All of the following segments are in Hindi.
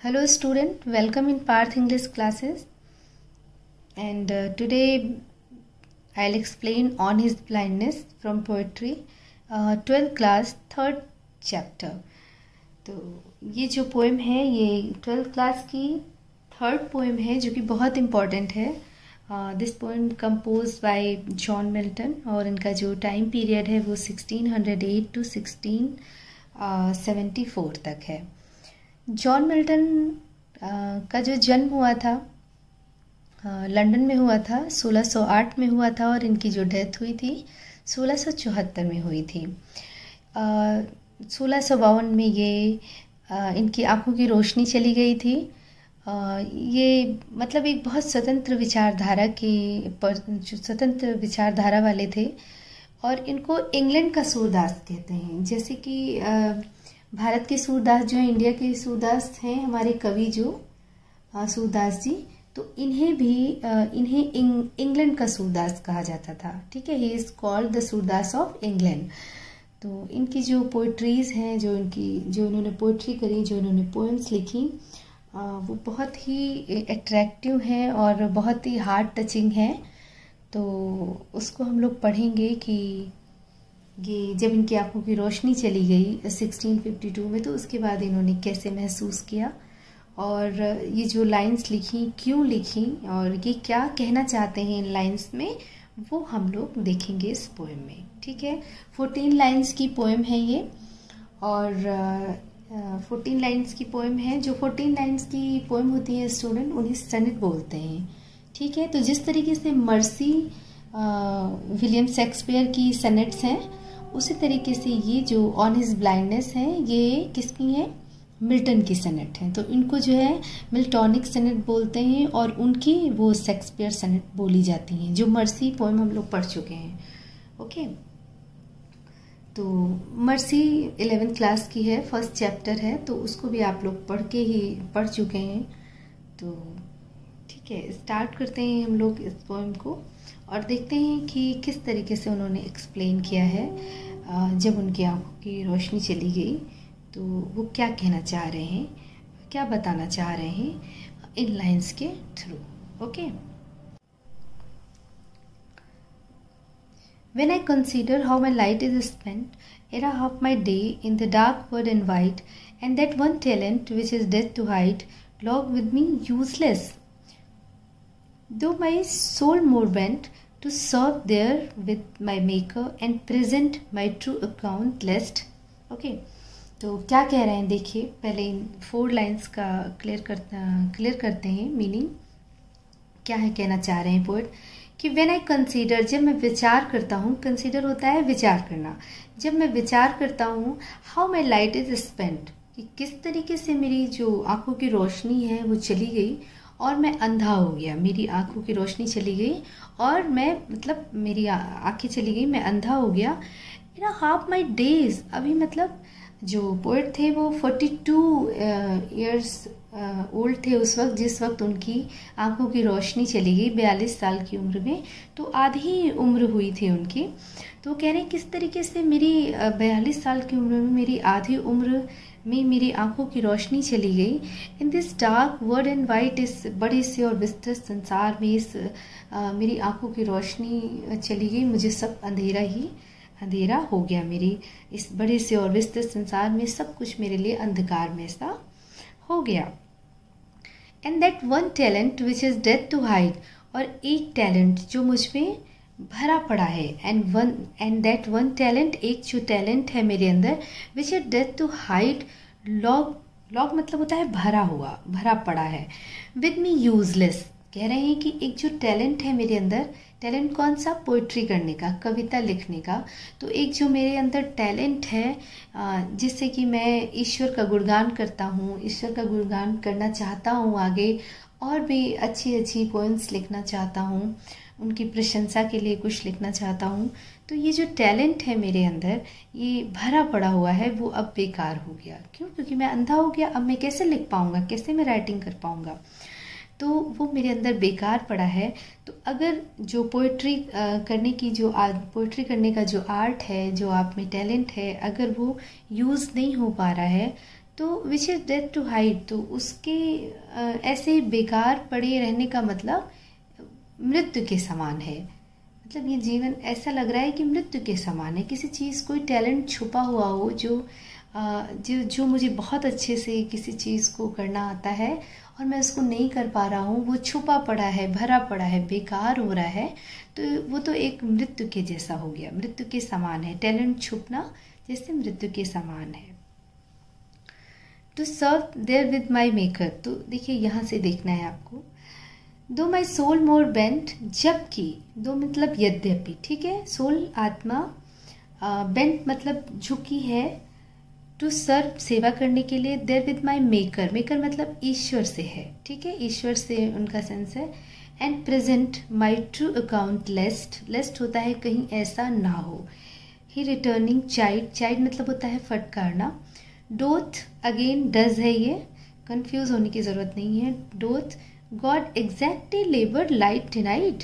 Hello student, welcome in Parth English classes and today I'll explain On His Blindness from Poetry 12th class 3rd chapter। तो ये जो पोएम है ये 12th क्लास की 3rd पोएम है जो कि बहुत इम्पॉर्टेंट है। This poem compose bye John Milton और इनका जो टाइम पीरियड है वो 1608 टू 1674 तक है। जॉन मिल्टन का जो जन्म हुआ था लंदन में हुआ था, 1608 में हुआ था और इनकी जो डेथ हुई थी 1674 में हुई थी। 1652 में ये इनकी आंखों की रोशनी चली गई थी। ये मतलब एक बहुत स्वतंत्र विचारधारा वाले थे और इनको इंग्लैंड का सूरदास कहते हैं। जैसे कि भारत के सूरदास जो हैं, इंडिया के सूरदास हैं हमारे कवि जो सूरदास जी, तो इन्हें इंग्लैंड का सूरदास कहा जाता था। ठीक है, he is called the Surdas of England. तो इनकी जो पोइट्रीज हैं, जो इन्होंने पोइट्री करी, जो इन्होंने पोएम्स लिखी, वो बहुत ही अट्रैक्टिव हैं और बहुत ही हार्ट टचिंग हैं। तो उसको हम लोग पढ़ेंगे कि ये जब इनकी आंखों की रोशनी चली गई 1652 में, तो उसके बाद इन्होंने कैसे महसूस किया और ये जो लाइंस लिखी क्यों लिखी और ये क्या कहना चाहते हैं इन लाइंस में, वो हम लोग देखेंगे इस पोएम में। ठीक है, 14 लाइंस की पोएम है ये और 14 लाइंस की पोएम है। जो 14 लाइंस की पोएम होती है स्टूडेंट, उन्हें सनेट बोलते हैं। ठीक है, तो जिस तरीके से मर्सी विलियम शेक्सपियर की सनेट्स हैं, उसी तरीके से ये जो ऑन हिज ब्लाइंडनेस है ये किसकी है, मिल्टन की सनेट है। तो इनको जो है मिल्टॉनिक सनेट बोलते हैं और उनकी वो शेक्सपियर सनेट बोली जाती हैं। जो मर्सी पोएम हम लोग पढ़ चुके हैं। ओके, तो मर्सी 11th क्लास की है, फर्स्ट चैप्टर है, तो उसको भी आप लोग पढ़ चुके हैं। तो ठीक है, स्टार्ट करते हैं हम लोग इस पोएम को और देखते हैं कि किस तरीके से उन्होंने एक्सप्लेन किया है। जब उनकी आंखों की रोशनी चली गई तो वो क्या कहना चाह रहे हैं, क्या बताना चाह रहे हैं इन लाइंस के through. Okay, When I consider how my light is spent, era half my day in the dark wood and white, and that one talent which is death to hide, log with me useless. Though my soul more bent to serve there with my maker and present my true account lest. Okay, तो क्या कह रहे हैं देखिए, पहले इन 4 लाइन्स का क्लियर करते हैं मीनिंग। क्या है कहना चाह रहे हैं पोएट कि व्हेन आई कंसीडर, जब मैं विचार करता हूँ, कंसीडर होता है विचार करना, जब मैं विचार करता हूँ how my light is spent, कि किस तरीके से मेरी जो आंखों की रोशनी है वो चली गई और मैं अंधा हो गया। मेरी आंखों की रोशनी चली गई और मैं मतलब मेरी आंखें चली गई, मैं अंधा हो गया। हाफ माई डेज, अभी मतलब जो पोएट थे वो 42 ईयर्स ओल्ड थे उस वक्त, जिस वक्त उनकी आंखों की रोशनी चली गई 42 साल की उम्र में। तो आधी उम्र हुई थी उनकी। तो कह रहे हैं किस तरीके से मेरी 42 साल की उम्र में, मेरी आधी उम्र में मेरी आंखों की रोशनी चली गई। In this dark word and white, इस बड़े से और विस्तृत संसार में इस मेरी आंखों की रोशनी चली गई, मुझे सब अंधेरा हो गया। मेरी इस बड़े से और विस्तृत संसार में सब कुछ मेरे लिए अंधकार में सा हो गया। And that one talent which is death to hide, और एक टैलेंट जो मुझ में भरा पड़ा है, एंड दैट वन टैलेंट, एक जो टैलेंट है मेरे अंदर, which is death to hide, लॉग मतलब होता है भरा पड़ा है, विद मी यूजलेस। कह रहे हैं कि एक जो टैलेंट है मेरे अंदर, टैलेंट कौन सा, पोइट्री करने का, कविता लिखने का। तो एक जो मेरे अंदर टैलेंट है जिससे कि मैं ईश्वर का गुणगान करता हूँ, ईश्वर का गुणगान करना चाहता हूँ, आगे और भी अच्छी पोएम्स लिखना चाहता हूँ, उनकी प्रशंसा के लिए कुछ लिखना चाहता हूँ। तो ये जो टैलेंट है मेरे अंदर, ये भरा पड़ा हुआ है, वो अब बेकार हो गया। क्यों? क्योंकि मैं अंधा हो गया। अब मैं कैसे लिख पाऊँगा, कैसे मैं राइटिंग कर पाऊँगा, तो वो मेरे अंदर बेकार पड़ा है। तो अगर जो पोइट्री करने का जो आर्ट है, जो आप में टैलेंट है, अगर वो यूज़ नहीं हो पा रहा है, तो which is death to hide, तो उसके ऐसे बेकार पड़े रहने का मतलब मृत्यु के समान है। मतलब ये जीवन ऐसा लग रहा है कि मृत्यु के समान है। किसी चीज़, कोई टैलेंट छुपा हुआ हो जो मुझे बहुत अच्छे से किसी चीज़ को करना आता है और मैं उसको नहीं कर पा रहा हूँ, वो छुपा पड़ा है, भरा पड़ा है, बेकार हो रहा है, तो वो तो एक मृत्यु के जैसा हो गया, मृत्यु के समान है। टैलेंट छुपना जैसे मृत्यु के समान है। To serve therewith my maker, तो देखिए यहाँ से देखना है आपको। दो माई सोल मोर बेंट, जबकि, दो मतलब यद्यपि, ठीक है, सोल आत्मा, बेंट मतलब झुकी है, टू सर्व सेवा करने के लिए, therewith my maker, maker मतलब ईश्वर से है, ठीक है, ईश्वर से उनका सेंस है। And present my true account lest, lest होता है कहीं ऐसा ना हो। ही रिटर्निंग चाइल्ड, चाइल्ड मतलब होता है फटकारना। डोथ अगेन डज है, ये कंफ्यूज होने की जरूरत नहीं है। Doth God exactly labour light denied,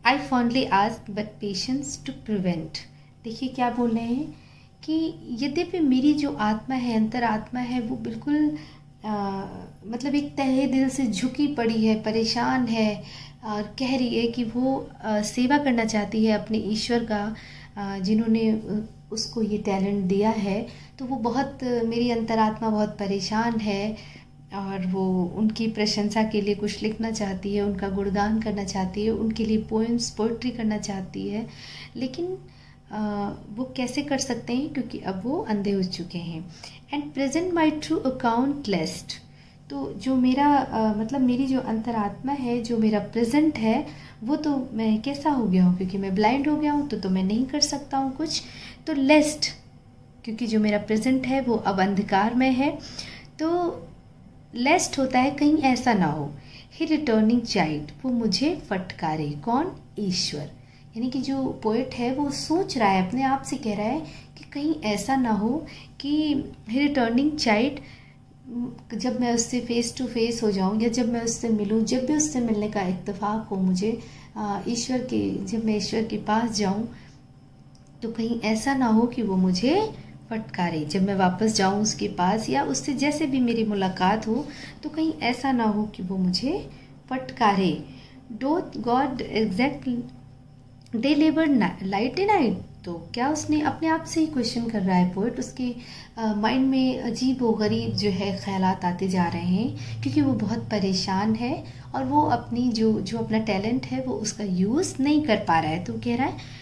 I fondly ask but patience to prevent. देखिए क्या बोल रहे हैं कि यद्यपि मेरी जो आत्मा है, अंतर आत्मा है, वो बिल्कुल मतलब एक तहे दिल से झुकी पड़ी है, परेशान है और कह रही है कि वो सेवा करना चाहती है अपने ईश्वर का, जिन्होंने उसको ये टैलेंट दिया है। तो वो बहुत, मेरी अंतरात्मा बहुत परेशान है और वो उनकी प्रशंसा के लिए कुछ लिखना चाहती है, उनका गुणगान करना चाहती है, उनके लिए पोएम्स, पोइट्री करना चाहती है, लेकिन वो कैसे कर सकते हैं क्योंकि अब वो अंधे हो चुके हैं। And present my true account lest, तो जो मेरा मतलब मेरी जो अंतरात्मा है, जो मेरा प्रेजेंट है, वो तो मैं कैसा हो गया हूँ, क्योंकि मैं ब्लाइंड हो गया हूँ तो मैं नहीं कर सकता हूँ कुछ। तो लेस्ट, क्योंकि जो मेरा प्रेजेंट है वो अब अंधकार में है, तो लेस्ट होता है कहीं ऐसा ना हो। ही रिटर्निंग चाइल्ड, वो मुझे फटकारे, कौन, ईश्वर। यानी कि जो पोएट है वो सोच रहा है, अपने आप से कह रहा है कि कहीं ऐसा ना हो कि ही रिटर्निंग चाइल्ड, जब मैं उससे फेस टू फेस हो जाऊं या जब मैं उससे मिलूं, जब भी उससे मिलने का इत्तेफाक हो मुझे, ईश्वर के, जब मैं ईश्वर के पास जाऊं, तो कहीं ऐसा ना हो कि वो मुझे फटकारे। जब मैं वापस जाऊं उसके पास या उससे जैसे भी मेरी मुलाकात हो, तो कहीं ऐसा ना हो कि वो मुझे फटकारे। Doth God exact day labour light night, तो क्या उसने अपने आप से ही क्वेश्चन कर रहा है पोएट। उसके माइंड में अजीब व गरीब जो है ख्यालात आते जा रहे हैं, क्योंकि वो बहुत परेशान है और वो अपनी जो अपना टैलेंट है वो उसका यूज़ नहीं कर पा रहा है। तो कह रहा है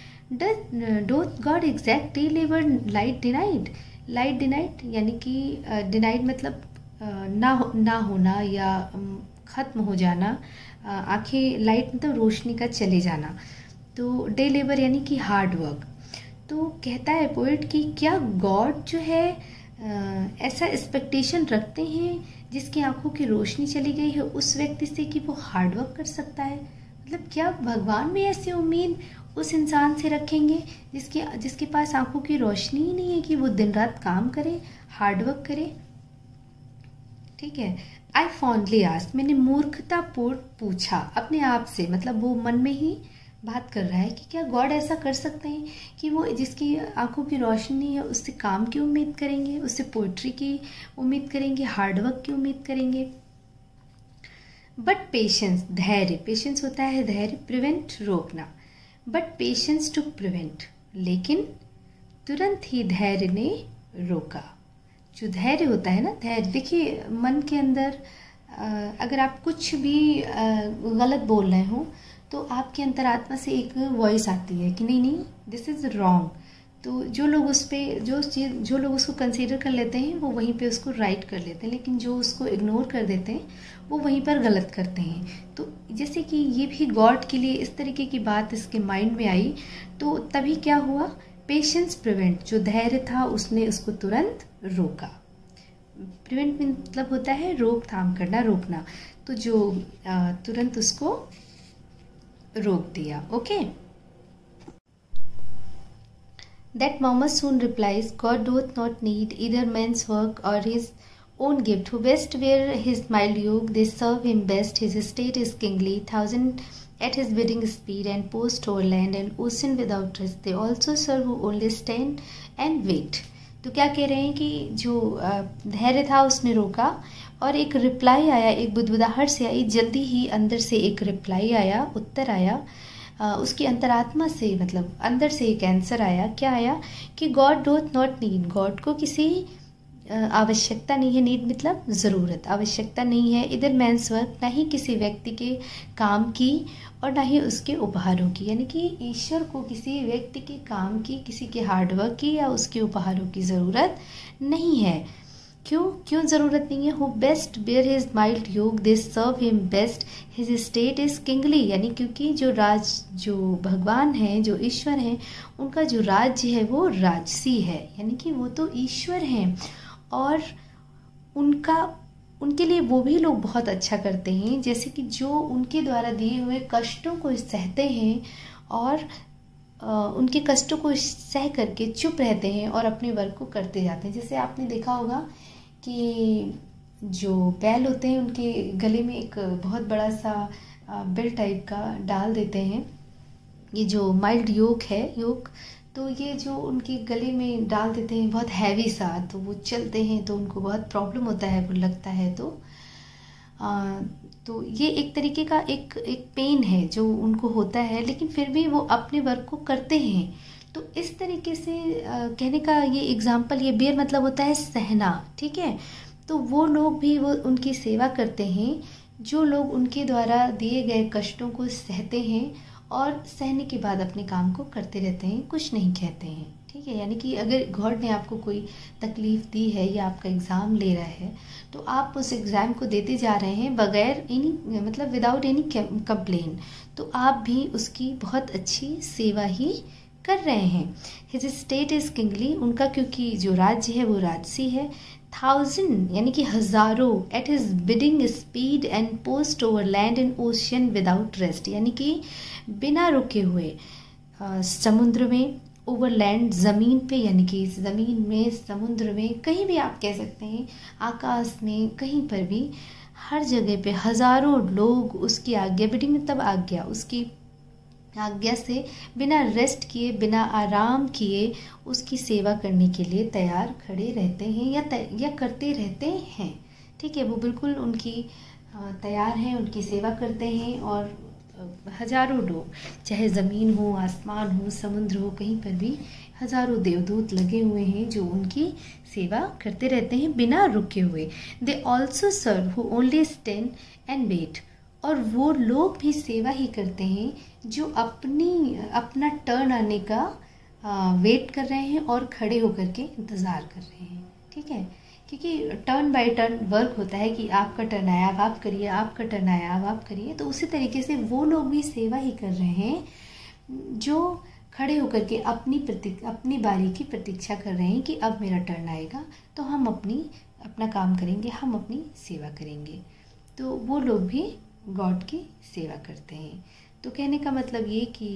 doth God exact day labour light denied, light denied यानी कि डिनाइड मतलब ना होना या ख़त्म हो जाना, आंखें, लाइट मतलब रोशनी का चले जाना, तो डे लेबर यानी कि हार्ड वर्क। तो कहता है पोएट कि क्या गॉड जो है ऐसा एक्सपेक्टेशन रखते हैं जिसकी आंखों की रोशनी चली गई है उस व्यक्ति से कि वो हार्ड वर्क कर सकता है। मतलब क्या भगवान भी ऐसी उम्मीद उस इंसान से रखेंगे जिसके पास आंखों की रोशनी ही नहीं है कि वो दिन रात काम करे, हार्ड वर्क करे। ठीक है। आई फॉन्डली आस्क, मैंने मूर्खतापूर्ण पूछा अपने आप से, मतलब वो मन में ही बात कर रहा है कि क्या गॉड ऐसा कर सकते हैं कि वो जिसकी आंखों की रोशनी है उससे काम की उम्मीद करेंगे, उससे पोइट्री की उम्मीद करेंगे, हार्डवर्क की उम्मीद करेंगे। बट पेशेंस, धैर्य, पेशेंस होता है धैर्य, प्रिवेंट रोकना, बट पेशेंस टू प्रिवेंट, लेकिन तुरंत ही धैर्य ने रोका। जो धैर्य होता है ना, धैर्य, देखिए मन के अंदर अगर आप कुछ भी गलत बोल रहे हो तो आपके अंतरात्मा से एक वॉइस आती है कि नहीं दिस इज़ रॉन्ग। तो जो लोग उस पर जो लोग उसको कंसीडर कर लेते हैं वो वहीं पे उसको राइट कर लेते हैं, लेकिन जो उसको इग्नोर कर देते हैं वो वहीं पर गलत करते हैं। तो जैसे कि ये भी गॉड के लिए इस तरीके की बात इसके माइंड में आई, तो तभी क्या हुआ, पेशेंस प्रिवेंट, जो धैर्य था उसने उसको तुरंत रोका। प्रिवेंट मतलब होता है रोकथाम करना, रोकना, तो जो तुरंत उसको रोक दिया। Okay. That Mohammed soon replies, God doth not need either man's work or his own gift. Who best wear his mild yoke, they serve him best. His estate is kingly, thousand at his bidding speed, and post o'er land and ocean without rest. They also serve who only stand and wait. तो क्या कह रहे हैं कि जो धैर्य था उसने रोका और एक रिप्लाई आया, एक बुदबुदाहट से आई, जल्दी ही अंदर से एक रिप्लाई आया, उत्तर आया उसकी अंतरात्मा से, मतलब अंदर से एक आंसर आया। क्या आया कि गॉड डोथ नॉट नीड, गॉड को किसी आवश्यकता नहीं है, नीड मतलब ज़रूरत, आवश्यकता नहीं है इधर मैंस वर्क, ना ही किसी व्यक्ति के काम की और ना ही उसके उपहारों की। यानी कि ईश्वर को किसी व्यक्ति के काम की, किसी के हार्डवर्क की या उसके उपहारों की ज़रूरत नहीं है। क्यों ज़रूरत नहीं है? Who best bear his mild yoke they serve him best, his state is kingly. यानी क्योंकि जो भगवान हैं, जो ईश्वर हैं, उनका जो राज्य है वो राजसी है, यानी कि वो तो ईश्वर हैं और उनके लिए वो भी लोग बहुत अच्छा करते हैं, जैसे कि जो उनके द्वारा दिए हुए कष्टों को सहते हैं और उनके कष्टों को सह करके चुप रहते हैं और अपने वर्क को करते जाते हैं। जैसे आपने देखा होगा कि जो बैल होते हैं उनके गले में एक बहुत बड़ा सा बेल टाइप का डाल देते हैं, ये जो माइल्ड योक है, योक, तो ये जो उनके गले में डाल देते हैं बहुत हैवी सा, तो वो चलते हैं तो उनको बहुत प्रॉब्लम होता है, वो लगता है तो ये एक तरीके का एक पेन है जो उनको होता है, लेकिन फिर भी वो अपने वर्क को करते हैं। तो इस तरीके से कहने का ये एग्जाम्पल, ये बेयर मतलब होता है सहना, ठीक है। तो वो लोग भी वो उनकी सेवा करते हैं, जो लोग उनके द्वारा दिए गए कष्टों को सहते हैं और सहने के बाद अपने काम को करते रहते हैं, कुछ नहीं कहते हैं, ठीक है। यानी कि अगर गॉड ने आपको कोई तकलीफ दी है या आपका एग्ज़ाम ले रहा है तो आप उस एग्ज़ाम को देते जा रहे हैं बगैर एनी, मतलब विदाउट एनी कंप्लेन, तो आप भी उसकी बहुत अच्छी सेवा ही कर रहे हैं। हिज स्टेट इज किंगली, उनका क्योंकि जो राज्य है वो राजसी है। 1000 यानी कि हजारों, at his bidding speed and post over land and ocean without rest, यानी कि बिना रुके हुए समुद्र में, ओवर लैंड ज़मीन पे, यानी कि ज़मीन में, समुद्र में, कहीं भी आप कह सकते हैं, आकाश में, कहीं पर भी, हर जगह पे हजारों लोग उसकी आज्ञा, बिडिंग मतलब आज्ञा, उसकी आज्ञा से बिना रेस्ट किए, बिना आराम किए उसकी सेवा करने के लिए तैयार खड़े रहते हैं या करते रहते हैं, ठीक है। वो बिल्कुल उनकी तैयार हैं, उनकी सेवा करते हैं और हजारों लोग, चाहे ज़मीन हो, आसमान हो, समुद्र हो, कहीं पर भी हजारों देवदूत लगे हुए हैं जो उनकी सेवा करते रहते हैं बिना रुके हुए। They also serve who only stand and wait, और वो लोग भी सेवा ही करते हैं जो अपना टर्न आने का वेट कर रहे हैं और खड़े होकर के इंतज़ार कर रहे हैं, ठीक है। क्योंकि टर्न बाय टर्न वर्क होता है कि आपका टर्न आया अब आप करिए, आपका टर्न आया अब आप करिए, तो उसी तरीके से वो लोग भी सेवा ही कर रहे हैं जो खड़े होकर के अपनी बारी की प्रतीक्षा कर रहे हैं कि अब मेरा टर्न आएगा तो हम अपना काम करेंगे, हम अपनी सेवा करेंगे। तो वो लोग भी गॉड की सेवा करते हैं। तो कहने का मतलब ये कि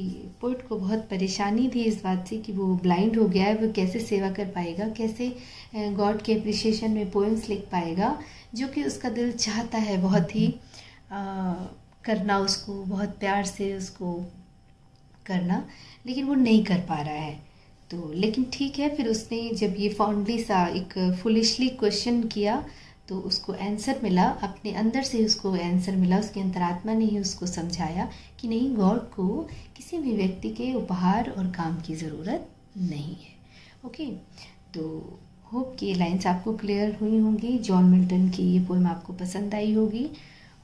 पोइट को बहुत परेशानी थी इस बात से कि वो ब्लाइंड हो गया है, वो कैसे सेवा कर पाएगा, कैसे गॉड के अप्रिसिएशन में पोएम्स लिख पाएगा, जो कि उसका दिल चाहता है बहुत ही करना, उसको बहुत प्यार से उसको करना, लेकिन वो नहीं कर पा रहा है। तो लेकिन ठीक है, फिर उसने जब ये फॉन्डली सा एक फुलिशली क्वेश्चन किया तो उसको आंसर मिला, अपने अंदर से उसको आंसर मिला, उसकी अंतरात्मा ने ही उसको समझाया कि नहीं, गॉड को किसी भी व्यक्ति के उपहार और काम की ज़रूरत नहीं है। ओके, तो होप कि ये लाइन्स आपको क्लियर हुई होंगी। जॉन मिल्टन की ये पोएम आपको पसंद आई होगी,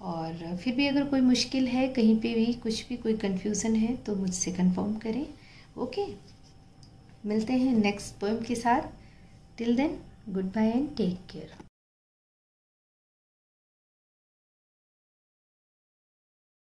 और फिर भी अगर कोई मुश्किल है, कहीं पे भी कुछ भी कोई कन्फ्यूज़न है तो मुझसे कंफर्म करें। ओके, मिलते हैं नेक्स्ट पोएम के साथ। Till then, goodbye and take care.